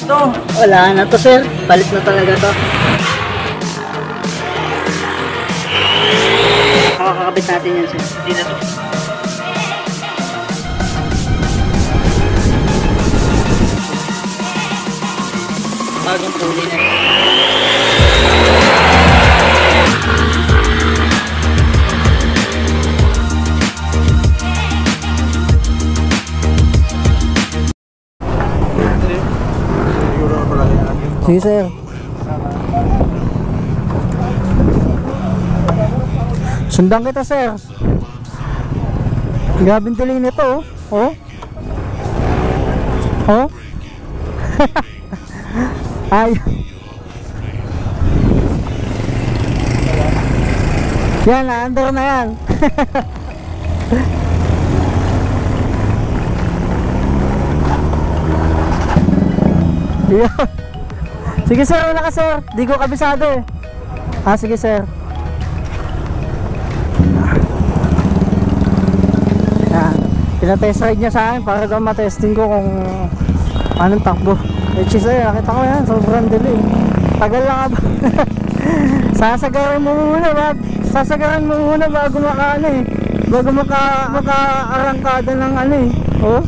to? Wala na to, sir. Palit na talaga to. Kakakabit natin yan, sir. Hindi na to. Bagong puli na. Sige, sir. Sundan kita, sir. Grabing tuloy nito, oh. Oh. Ay. Yan, na-under na yan. Yan. Sige, sir, wala ka, sir. Di ko kabisado eh. Sige, sir. Yan. Pinatest ride niya sa akin para daw matesting ko kung anong takbo. Sir, nakita ko yan, sobrang dali. Tagal lang ba? Sasagaran mo muna bago makaano eh. Bago maka-arangkada ng ano eh. Oh.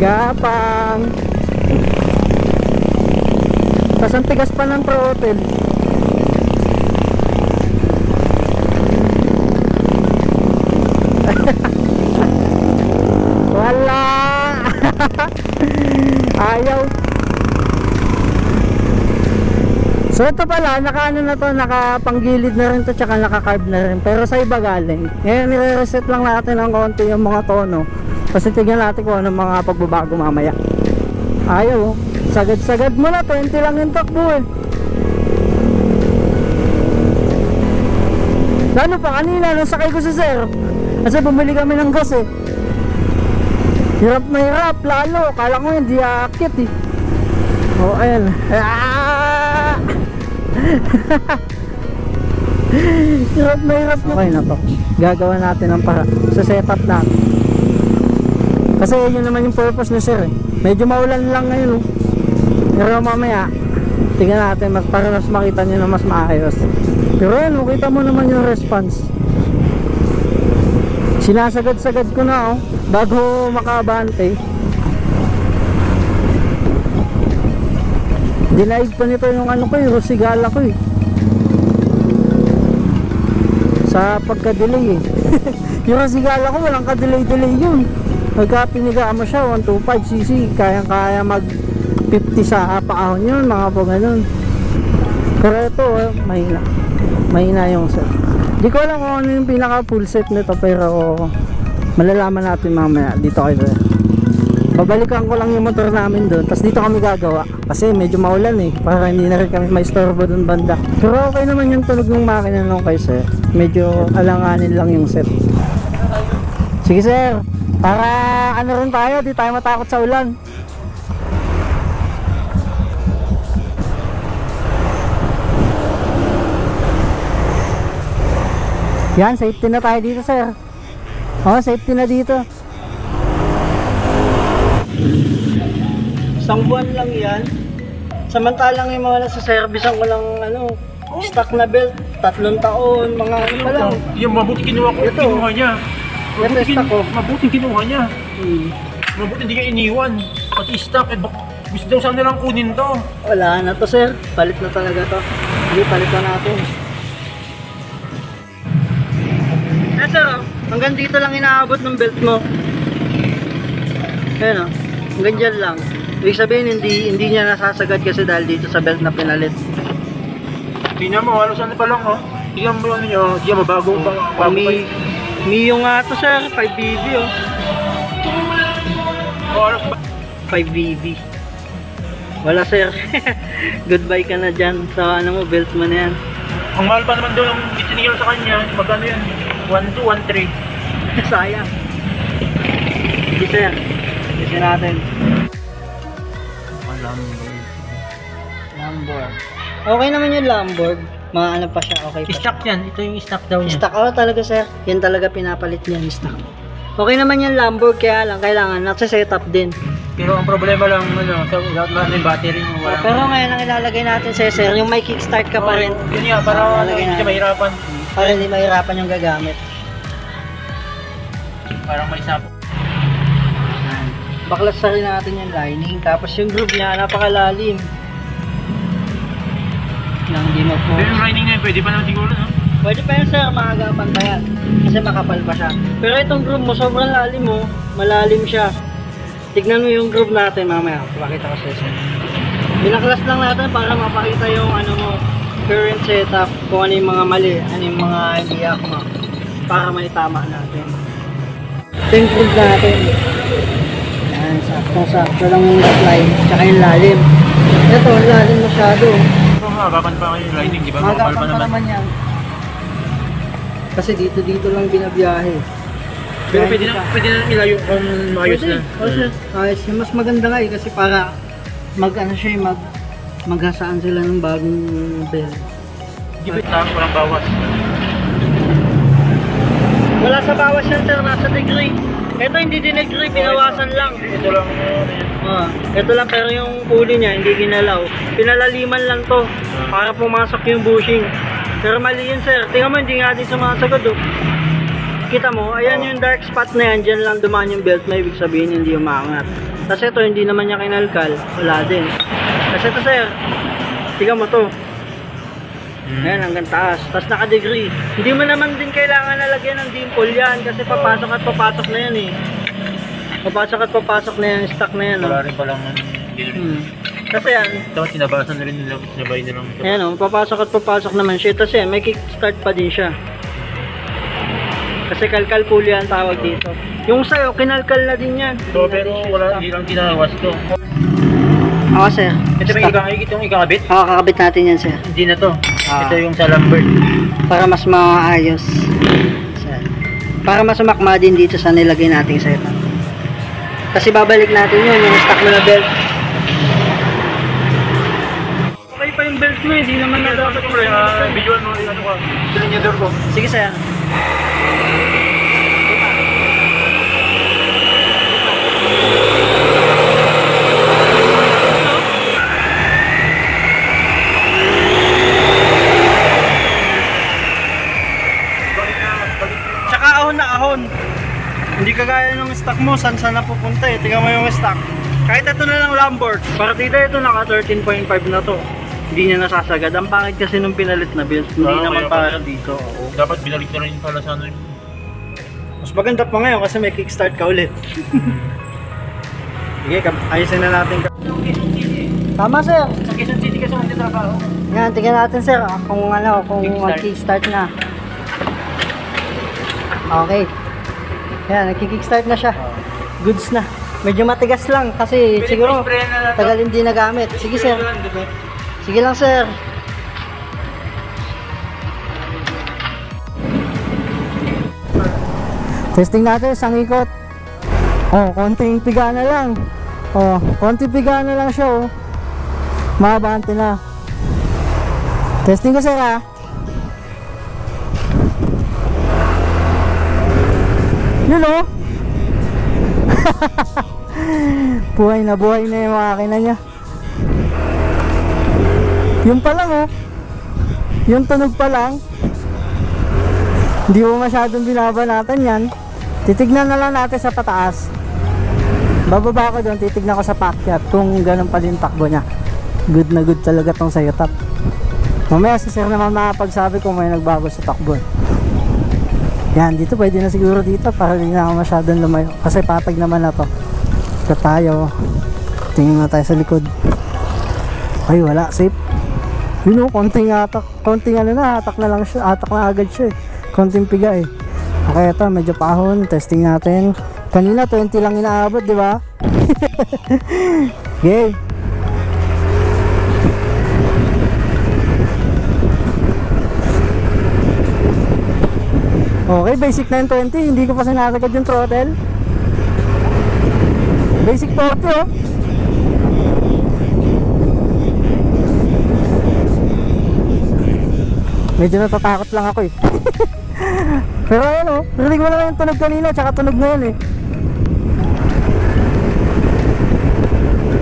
Gapang. Tas ang tigas pa ng throttle. Wala. Ayaw. So ito pala, naka-ano na to, nakapanggilid na rin to, tsaka naka-carb na rin. Pero sa iba galing. Ngayon nire-reset lang natin ng konti yung mga tono. Kasi tignan natin kung anong mga pagbabago mamaya. Ayaw. Sagad-sagad mo na, 20 lang yung takbo eh. Lalo pa kanina nung sakay ko sa sir, kasi bumili kami ng gas eh. Hirap na hirap lalo, kala ko hindi aakit eh. Oh, ayan. Hirap na hirap. Okay na to, gagawa natin ng para sa setup natin. Kasi yun naman yung purpose ni sir eh. Medyo maulan lang ngayon oh. Pero mamaya tingnan natin para mas makita nyo na mas maayos. Pero yan, kita mo naman yung response. Sinasagad-sagad ko na oh, bago makabante. Dinaig pa nito yung ano ko, yung Rosigala ko eh. Sa pagka-delay eh. Yung Rosigala ko walang ka-delay-delay yun. Pagka piniga mo siya 125cc, kayang-kaya mag 50 sa paahon yun, mga po ganun. Pero ito mahina yung set. Di ko alam kung ano yung pinaka full set nito, pero malalaman natin mamaya dito kayo. Babalikan ko lang yung motor namin doon, tapos dito kami gagawa kasi medyo maulan eh, para hindi na rin kami maistorbo doon banda. Pero okay naman yung tunog ng makina nung kay sir, medyo alanganin lang yung set. Sige sir, para ano rin tayo, di tayo matakot sa ulan. Yan, safety na tayo dito sir. Oh, safety na dito. Isang buwan lang yan. Samantalang yung mga nasa servicean ko lang ano, stock na belt, 3 taon, mga ano pa lang. Yung mabuti kinuha ko, ito, kinuha niya. Mabuti kinuha niya. Mabuti hindi ka iniwan. Pati stock, gusto daw saan nilang kunin to. Wala na to sir, palit na talaga to. Hindi, palit na natin. Sir, hanggang dito lang inaabot ng belt mo. Ayan o, hanggang dyan lang. Ibig sabihin hindi niya nasasagad kasi dahil dito sa belt na pinalit. Tingnan mo, halos ano pa lang oh. Tingnan mo ano nyo, hindi mo bago pa. Mio nga to sir, 5BB oh. Halos 5BB. Wala sir. Goodbye ka na dyan sa ano mo, belt mo na yan. Ang mahal pa naman doon ang itinigil sa kanya. Magkano yan? 1,200, 1,300. Sayang. Hindi sir, kasi natin Lambor. Okay naman yung Lamborg. Maano pa siya, okay pa. Stock yan. Ito yung stock daw niya. Stock, talaga sir. Yan talaga pinapalit niya, stock. Okay naman yung Lamborg, kaya lang kailangan nasa-setup din. Pero ang problema lang, sa yung battery mo. Pero ngayon ang ilalagay natin sir, yung may kickstart ka pa rin. Yun nga, para hindi siya mahirapan. Para hindi mahirapan yung gagamit. Parang may sapo. Baklas na rin natin yung lining. Tapos yung groove niya, napakalalim. Nang di mo po. Pero yung lining na yun, pwede pa naman siguro, no? Pwede pa yun sir, makagapan pa yan. Kasi makapal pa siya. Pero itong groove mo, sobrang lalim mo. Malalim siya. Tignan mo yung groove natin mamaya. Pakita ko sa sir. Binaklas lang natin para mapakita yung ano mo, current setup. Kung ano yung mga mali, ano yung mga hindi akma. Para may tama natin. Ito yung groove natin. Yan, sakto lang yung line. Tsaka yung lalim. Ito, lalim masyado. Magapan pa kayo yung lining, di ba? Magapan pa naman yan. Kasi dito lang binabiyahe. Pero pwede na ilayo kung maayos na. Ayos. Mas maganda nga kasi para maghasaan sila ng bagong bell. Gipit lang, walang bawas. Wala sa bawas yan sir, nasa degree. Ito hindi din degree, binawasan lang. Ito lang. Ito lang pero yung pulley niya hindi ginalaw. Pinalaliman lang to para pumasok yung bushing. Pero mali yun sir, tingnan mo hindi nga din sumasagad oh. Kita mo, ayan yung dark spot na yan, dyan lang dumaan yung belt, may ibig sabihin hindi umangat. Kasi ito hindi naman niya kinalkal, wala din. Kasi ito sir, tingnan mo to. Ayan hanggang taas, tapos naka-degree. Hindi mo naman din kailangan nalagyan ng dimple yan kasi papasok at papasok na yan eh. Papasok at papasok na yan, stock na yan. Wala rin palang Kasi yan. Ito, sinabasan na rin nila, sinabay nilang ito. Ayan o, papasok at papasok naman siya. Kasi yan, may kickstart pa din siya. Kasi kalkal pulley ang tawag dito. Yung sa'yo, kinalkal na din yan. So, pero wala, hindi lang tinawas to. Oo sir. Ito yung ikakabit? Oo, kakabit natin yan sir. Hindi na to. Ito yung sa Lambert. Para mas maayos. Para mas umakma din dito sa nilagay nating setup. Kasi babalik natin yun, yung stock na belt. Okay pa yung belt mo, hindi naman na dapat yung Visual mo, ano ko, silinyador ko. Sige sir. Tsaka ahon na ahon. Hindi kagaya ng stock mo, saan napupunta eh. Tingnan mo yung stock. Kahit ito na lang Lamborg. Partida ito naka 13.5 na to. Hindi niya nasasagad. Ang pangit kasi nung pinalit na build. Hindi naman para dito. Dapat binalik na rin pala sa ano yun. Mas maganda pa ngayon kasi may kickstart ka ulit. Sige, ayusin na natin. Tama sir. Sa Quezon City kasi ang trabaho. Yan, tingnan natin sir kung ano, kung mag-kickstart na. Okay. Yan, nag-kickstart na siya. Goods na. Medyo matigas lang kasi siguro tagal hindi nagamit. Sige sir. Sige lang sir. Testing natin isang ikot. Oh, konting piga na lang. Oh, konting piga na lang siya oh. Mabante na. Testing ko sir ha. Yun oh. buhay na yung makina niya. Yung pa lang oh. Yung tunog pa lang. Hindi mo masyadong binabanatan yan. Titignan na lang natin sa pataas. Bababa ko doon, titignan ko sa paakyat kung ganun pa din takbo niya. Good na good talaga tong setup. Mamaya si sir naman makapagsabi kung may nagbago sa takbo. Yan, dito pwede na siguro dito para hindi na ako masyadong lumayo. Kasi patag naman na to. Ito tayo. Tingin na tayo sa likod. Ay wala, safe. Yun o, konting atak. Konting ano na, atak na lang siya. Atak na agad siya eh. Konting piga eh. Okay, ito medyo pahon. Testing natin. Kanina 20 lang inaabot, di ba? Okay. Okay, basic 920. Hindi ko pa sinasagad yung throttle. Basic 40 oh. Medyo natatakot lang ako eh. Pero ayun oh, rinig mo na lang yung tunog kanina tsaka tunog ngayon eh.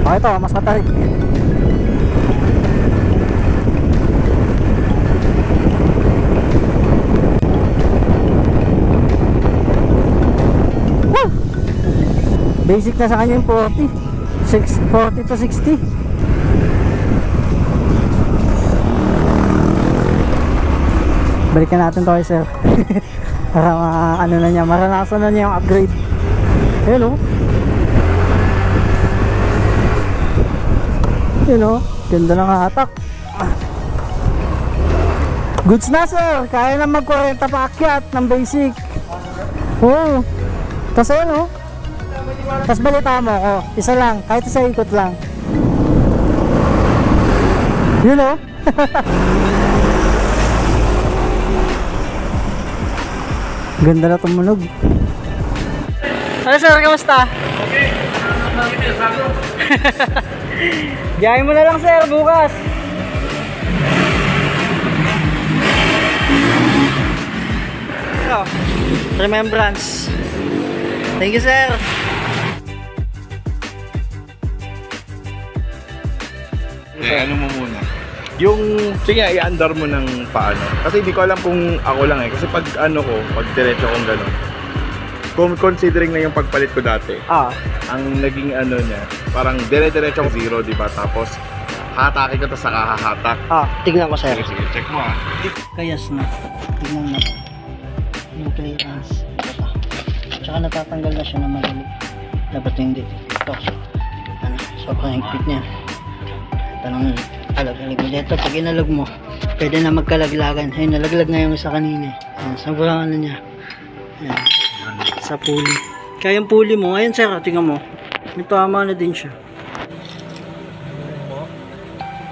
Oh, ito, mas matarik. Woo! Basic na sa kanya yung 40 to 60. Balikan natin to kay sir. Para ano na niya, maranasan na niya yung upgrade. Hello. Yun o, ganda ng hatak. Goods na sir, kaya na mag 40 paakyat ng basic. Oo. Tapos ayun o. Tapos balita mo ako, isa lang, kahit isa ikot lang. Yun o. Ganda na tumunog. Ano sir, kamusta? Okay. Biyahe mo na lang sir bukas. Oh, remembrance. Thank you sir. Ano mo muna? Yung, sige, i-andar mo ng paano. Kasi hindi ko alam kung ako lang eh. Kasi pag ano ko, pag diretso kong gano'n. Kung considering na yung pagpalit ko dati, ang naging ano niya, parang dire-diretso ko 0, di ba? Tapos, hatake ko to sa kahahatak. Tignan ko sir. Sige, check mo ah. Kayas na. Tignan mo. Yung clearance. Ito. Tsaka natatanggal na siya na madali. Dapat hindi. Ito. Ano, sobrang higpit niya. Tanong alag-alag mo dito. Pag inalag mo, pwede na magkalaglagan. Ayun, nalaglag nga yung isa kanina. Ayun, sobrang ano niya. Ayun. Sa pulley. Kaya yung pulley mo, ayun sir, tingnan mo. May tama na din siya.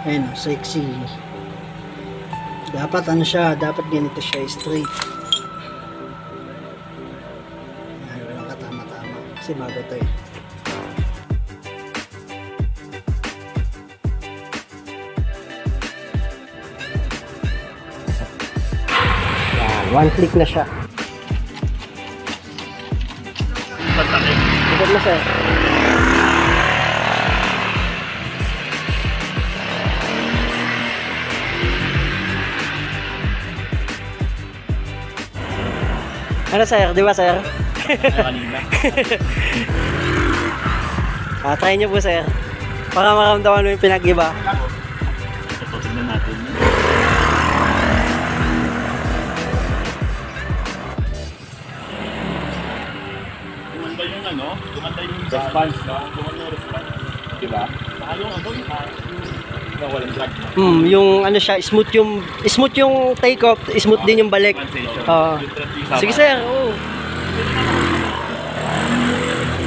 Ayun, sexy. Dapat ano siya, dapat ganito siya, straight. Ayun, walang katama-tama. Kasi bago to eh. One click na siya. Ikot na sir. Ano sir? Di ba sir? Kanina. Try nyo po sir. Para maramdaman mo yung pinag-iba. Ito, tignan natin. Gumanda yung ano? Gumanda yung response, no? Gumanda yung response. Diba? Saka yung ano? Yung walang drag. Yung ano siya, smooth yung take off, smooth din yung balik. Sige sir, oo.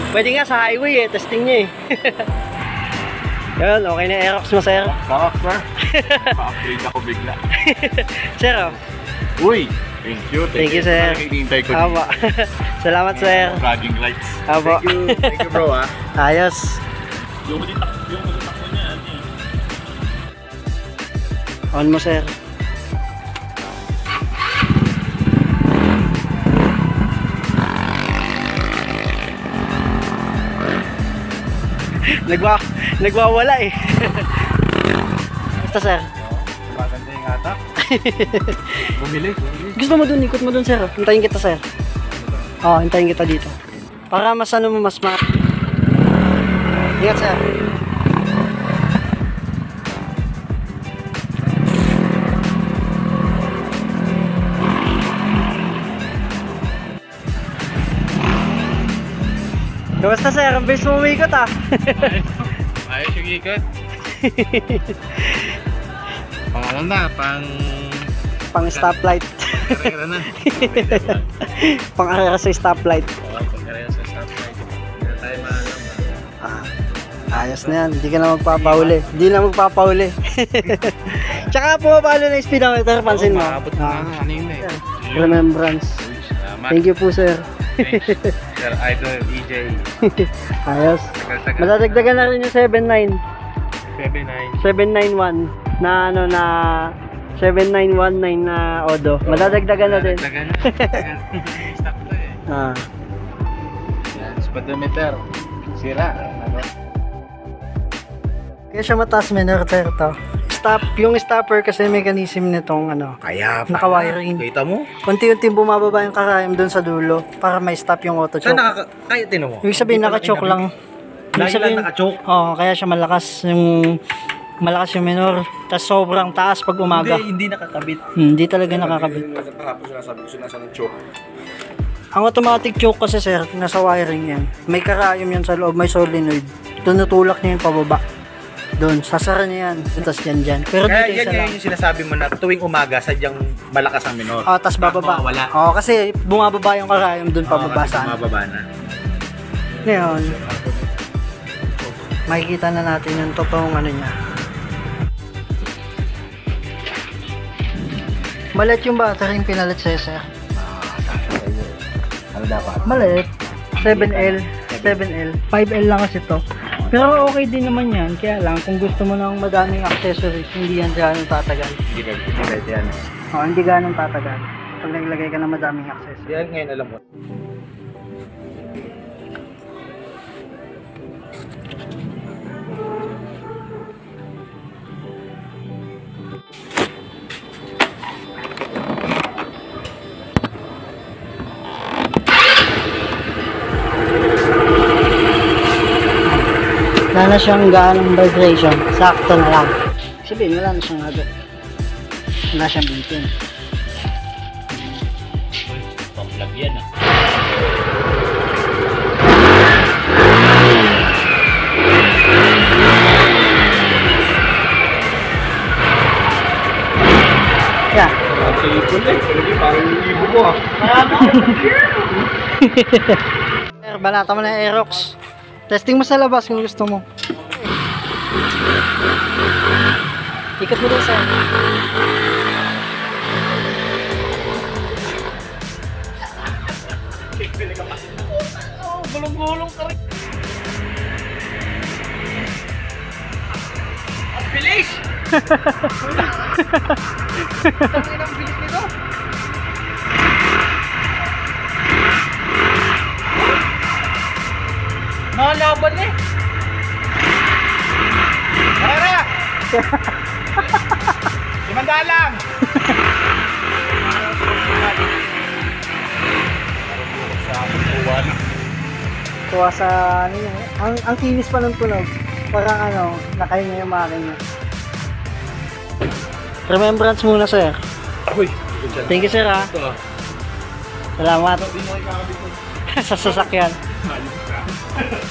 Pwede nga sa highway eh, testing niya eh. Yun, okay na Aerox mo sir. Sarap sir. Pa-upgrade ako bigla. Sir oh. Uy! Thank you. Thank you sir. Hinihintay ko Aba. Salamat sir. bragging rights. Aba. Thank you bro ah. Ayos. Yung huli takbo niya, ano eh. On mo sir. Nagwawala eh. Basta sir. Maganda yung hatak. Bumili. Gusto mo dun, ikot mo dun sir. Hintayin kita sir. Oo, hintayin kita dito. Para mas ano mo, mas Ingat sir. Kamusta sir? Ang bilis mo umikot ah. Ayos yung ikot. Pang ano na, Pang stoplight. karera na. Pang arera sa stoplight. Oo, pang karera sa stoplight. Hindi na tayo maalam. Ayos na yan. Hindi ka na magpapahuli. Hindi na magpapahuli. Tsaka pumapalo na yung speedometer. Pansin mo. Maabot na kanina eh. Remembrance. Salamat. Thank you po sir. Sir Idol EJ. Ayos. Madadagdagan na rin yung 79. 79. 791 na ano na 7919 na Odo. Madadagdagan na din. Dagdagan na. Stock to eh. Ah. Yan, speedometer. Sira. Ano? Kaya siya mataas minor to. Yung stopper kasi mechanism nitong ano, Kaya pa. naka-wiring. Kita mo? Unti-unti bumababa yung karayom doon sa dulo para may stop yung auto choke. Kaya tinan mo. Ibig sabihin naka-choke lang. Lagi lang naka-choke. Oo, kaya siya malakas yung minor. Tapos sobrang taas pag umaga. Hindi nakakabit. Hindi talaga nakakabit. Kahapon sinasabi ko nasa ng choke. Ang automatic choke kasi sir, nasa wiring yan. May karayom yan sa loob, may solenoid. Tunutulak niya yung pababa. Doon, sasara niya yan. Tapos dyan. Pero Kaya dito isa yan lang. yung sinasabi mo na tuwing umaga sadyang malakas ang minor. Tapos bababa. Wala. Kasi bumababa yung karayom doon pababa Kasi saan. bumababa na. Ngayon, makikita na natin yung totoong ano niya. Malit yung battery yung pinalit sa'yo, sir. Ano dapat? Malit. 7L. 5L lang kasi to. Pero okay din naman yan. Kaya lang, kung gusto mo ng madaming accessories, hindi yan gano'ng tatagal. Hindi pwede yan. Hindi gano'ng tatagal. Pag naglagay ka ng madaming accessories. Yan ngayon alam mo. Wala na siyang ganong vibration. Sakto na lang. Sabihin, wala na siyang agad. Wala siyang bitin. Pang-vlog yan ah. Yeah. Sa ipon eh. Hindi parang yung ibo mo ah. Sir, banata mo na yung Aerox. Testing mo sa labas kung gusto mo. Ikot mo din sir. Gulong-gulong ka rin. Ang bilis! Ang bilis nito. Nakalaban eh. Tara! 500 lang! Kuha sa ano yun. Ang kinis pa ng tunog. Parang ano, nakahinga yung makina. Remembrance muna sir. Uy! Thank you sir ha. Ito ah. Salamat. Hindi mo ikakabit ko. Sa sasakyan.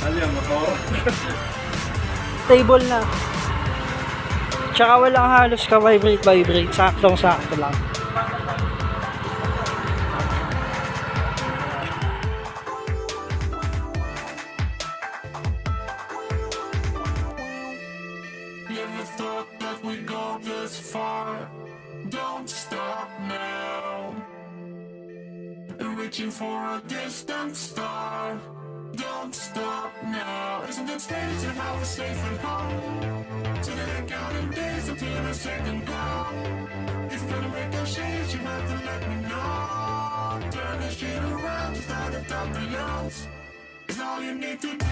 Ano yan, motor? Stable na. Tsaka walang halos ka vibrate. Saktong-sakto lang. Never thought that we'd go this far. Don't stop now. Reaching for a distant star. Don't stop now. Isn't it strange how we're safe and home? Today counting days until the second call. If you're gonna make a change, you have to let me know. Turn this shit around, start at top the lungs. It's all you need to do.